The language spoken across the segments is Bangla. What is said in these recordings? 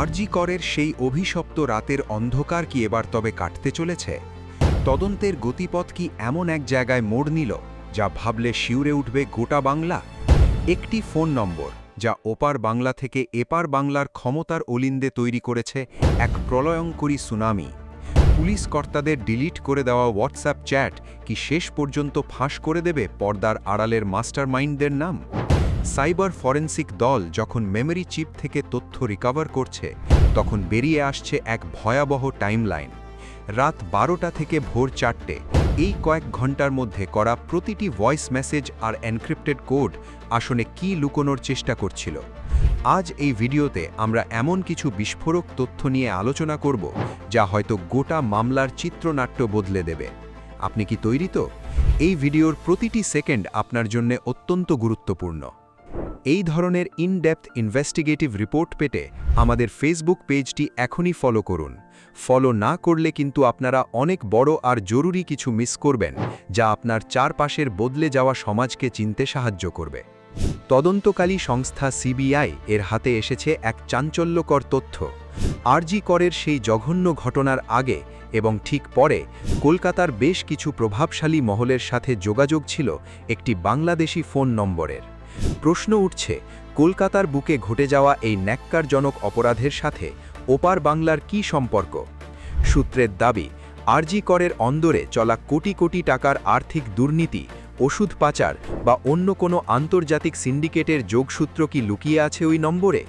আরজি করের সেই অভিশপ্ত রাতের অন্ধকার কি এবার তবে কাটতে চলেছে? তদন্তের গতিপথ কি এমন এক জায়গায় মোড় নিল যা ভাবলে শিউরে উঠবে গোটা বাংলা? একটি ফোন নম্বর যা ওপার বাংলা থেকে এপার বাংলার ক্ষমতার অলিন্দে তৈরি করেছে এক প্রলয়ঙ্করী সুনামি। পুলিশ কর্তাদের ডিলিট করে দেওয়া হোয়াটসঅ্যাপ চ্যাট কি শেষ পর্যন্ত ফাঁস করে দেবে পর্দার আড়ালের মাস্টারমাইন্ডদের নাম? সাইবার ফরেন্সিক দল যখন মেমরি চিপ থেকে তথ্য রিকভার করছে, তখন বেরিয়ে আসছে এক ভয়াবহ টাইমলাইন। রাত 12টা থেকে ভোর 4টে, এই কয়েক ঘন্টার মধ্যে করা প্রতিটি ভয়েস মেসেজ আর এনক্রিপ্টেড কোড আসলে কী লুকোনোর চেষ্টা করছিল। আজ এই ভিডিওতে আমরা এমন কিছু বিস্ফোরক তথ্য নিয়ে আলোচনা করব যা হয়তো গোটা মামলার চিত্রনাট্য বদলে দেবে। আপনি কি তৈরি তো? এই ভিডিওর প্রতিটি সেকেন্ড আপনার জন্য অত্যন্ত গুরুত্বপূর্ণ। এই ধরনের ইনডেপথ ইনভেস্টিগেটিভ রিপোর্ট পেতে আমাদের ফেসবুক পেজটি এখনই ফলো করুন। ফলো না করলে কিন্তু আপনারা অনেক বড় আর জরুরি কিছু মিস করবেন, যা আপনার চারপাশের বদলে যাওয়া সমাজকে চিনতে সাহায্য করবে। তদন্তকারী সংস্থা সিবিআই এর হাতে এসেছে এক চাঞ্চল্যকর তথ্য। আরজি করের সেই জঘন্য ঘটনার আগে এবং ঠিক পরে কলকাতার বেশ কিছু প্রভাবশালী মহলের সাথে যোগাযোগ ছিল একটি বাংলাদেশি ফোন নম্বরের। প্রশ্ন উঠছে, কলকাতার বুকে ঘটে যাওয়া এই ন্যাক্কারজনক অপরাধের সাথে ওপার বাংলার কি সম্পর্ক? সূত্রের দাবি, আরজি করের অন্দরে চলা কোটি কোটি টাকার আর্থিক দুর্নীতি, ওষুধ পাচার বা অন্য কোনো আন্তর্জাতিক সিন্ডিকেটের যোগসূত্র কি লুকিয়ে আছে ওই নম্বরে?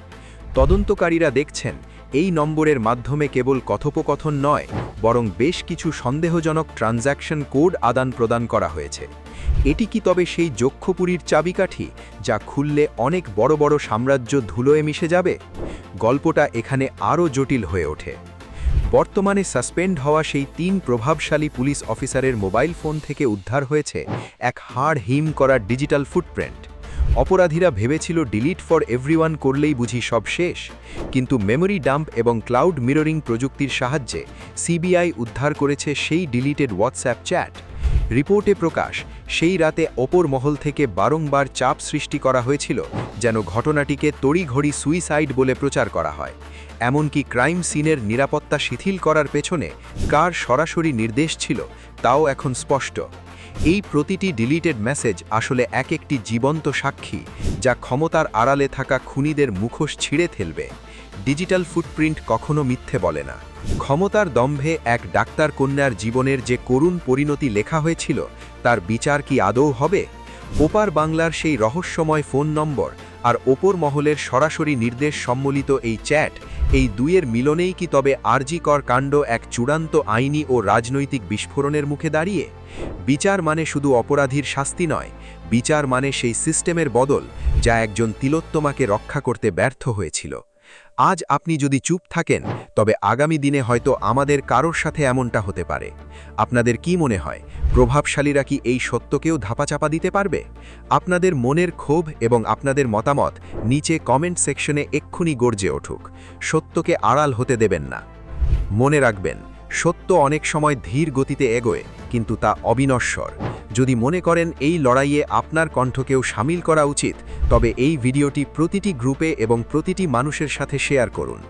তদন্তকারীরা দেখছেন, এই নম্বরের মাধ্যমে কেবল কথোপকথন নয়, বরং বেশ কিছু সন্দেহজনক ট্রানজ্যাকশন কোড আদান প্রদান করা হয়েছে। এটি কি তবে সেই যক্ষপুরীর চাবিকাঠি, যা খুললে অনেক বড় বড় সাম্রাজ্য ধুলোয় মিশে যাবে? গল্পটা এখানে আরও জটিল হয়ে ওঠে। বর্তমানে সাসপেন্ড হওয়া সেই 3 প্রভাবশালী পুলিশ অফিসারের মোবাইল ফোন থেকে উদ্ধার হয়েছে এক হাড় হিম করা ডিজিটাল ফুটপ্রিন্ট। অপরাধীরা ভেবেছিল ডিলিট ফর এভরিওয়ান করলেই বুঝি সব শেষ, কিন্তু মেমোরি ডাম্প এবং ক্লাউড মিররিং প্রযুক্তির সাহায্যে সিবিআই উদ্ধার করেছে সেই ডিলিটেড হোয়াটসঅ্যাপ চ্যাট। রিপোর্টে প্রকাশ, সেই রাতে অপর মহল থেকে বারংবার চাপ সৃষ্টি করা হয়েছিল যেন ঘটনাটিকে তড়িঘড়ি সুইসাইড বলে প্রচার করা হয়। এমনকি ক্রাইম সিনের নিরাপত্তা শিথিল করার পেছনে কার সরাসরি নির্দেশ ছিল তাও এখন স্পষ্ট। এই প্রতিটি ডিলিটেড মেসেজ আসলে এক একটি জীবন্ত সাক্ষী, যা ক্ষমতার আড়ালে থাকা খুনিদের মুখোশ ছিঁড়ে ফেলবে। ডিজিটাল ফুটপ্রিন্ট কখনো মিথ্যে বলে না। ক্ষমতার দম্ভে এক ডাক্তার কন্যার জীবনের যে করুণ পরিণতি লেখা হয়েছিল, তার বিচার কি আদৌ হবে? ওপার বাংলার সেই রহস্যময় ফোন নম্বর আর ওপর মহলের সরাসরি নির্দেশ সম্বলিত এই চ্যাট, এই দুইয়ের মিলনেই কি তবে আরজি কর কাণ্ড এক চূড়ান্ত আইনি ও রাজনৈতিক বিস্ফোরণের মুখে দাঁড়িয়ে? বিচার মানে শুধু অপরাধীর শাস্তি নয়, বিচার মানে সেই সিস্টেমের বদল যা একজন তিলোত্তমাকে রক্ষা করতে ব্যর্থ হয়েছিল। আজ আপনি যদি চুপ থাকেন, তবে আগামী দিনে হয়তো আমাদের কারোর সাথে এমনটা হতে পারে। আপনাদের কি মনে হয়, প্রভাবশালীরা কি এই সত্যকেও ধাপাচাপা দিতে পারবে? আপনাদের মনের ক্ষোভ এবং আপনাদের মতামত নিচে কমেন্ট সেকশনে এক্ষুনি গর্জে উঠুক। সত্যকে আড়াল হতে দেবেন না। মনে রাখবেন, সত্য অনেক সময় ধীর গতিতে এগোয়, কিন্তু তা অবিনশ্বর। যদি মনে করেন এই লড়াইয়ে আপনার কণ্ঠকেও সামিল করা উচিত, তবে এই ভিডিওটি প্রতিটি গ্রুপে এবং প্রতিটি মানুষের সাথে শেয়ার করুন।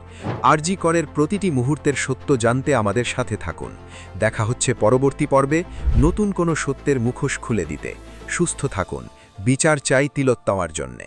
আরজি করের প্রতিটি মুহূর্তের সত্য জানতে আমাদের সাথে থাকুন। দেখা হচ্ছে পরবর্তী পর্বে নতুন কোনো সত্যের মুখোশ খুলে দিতে। সুস্থ থাকুন। বিচার চাই তিলোত্তমার জন্যে।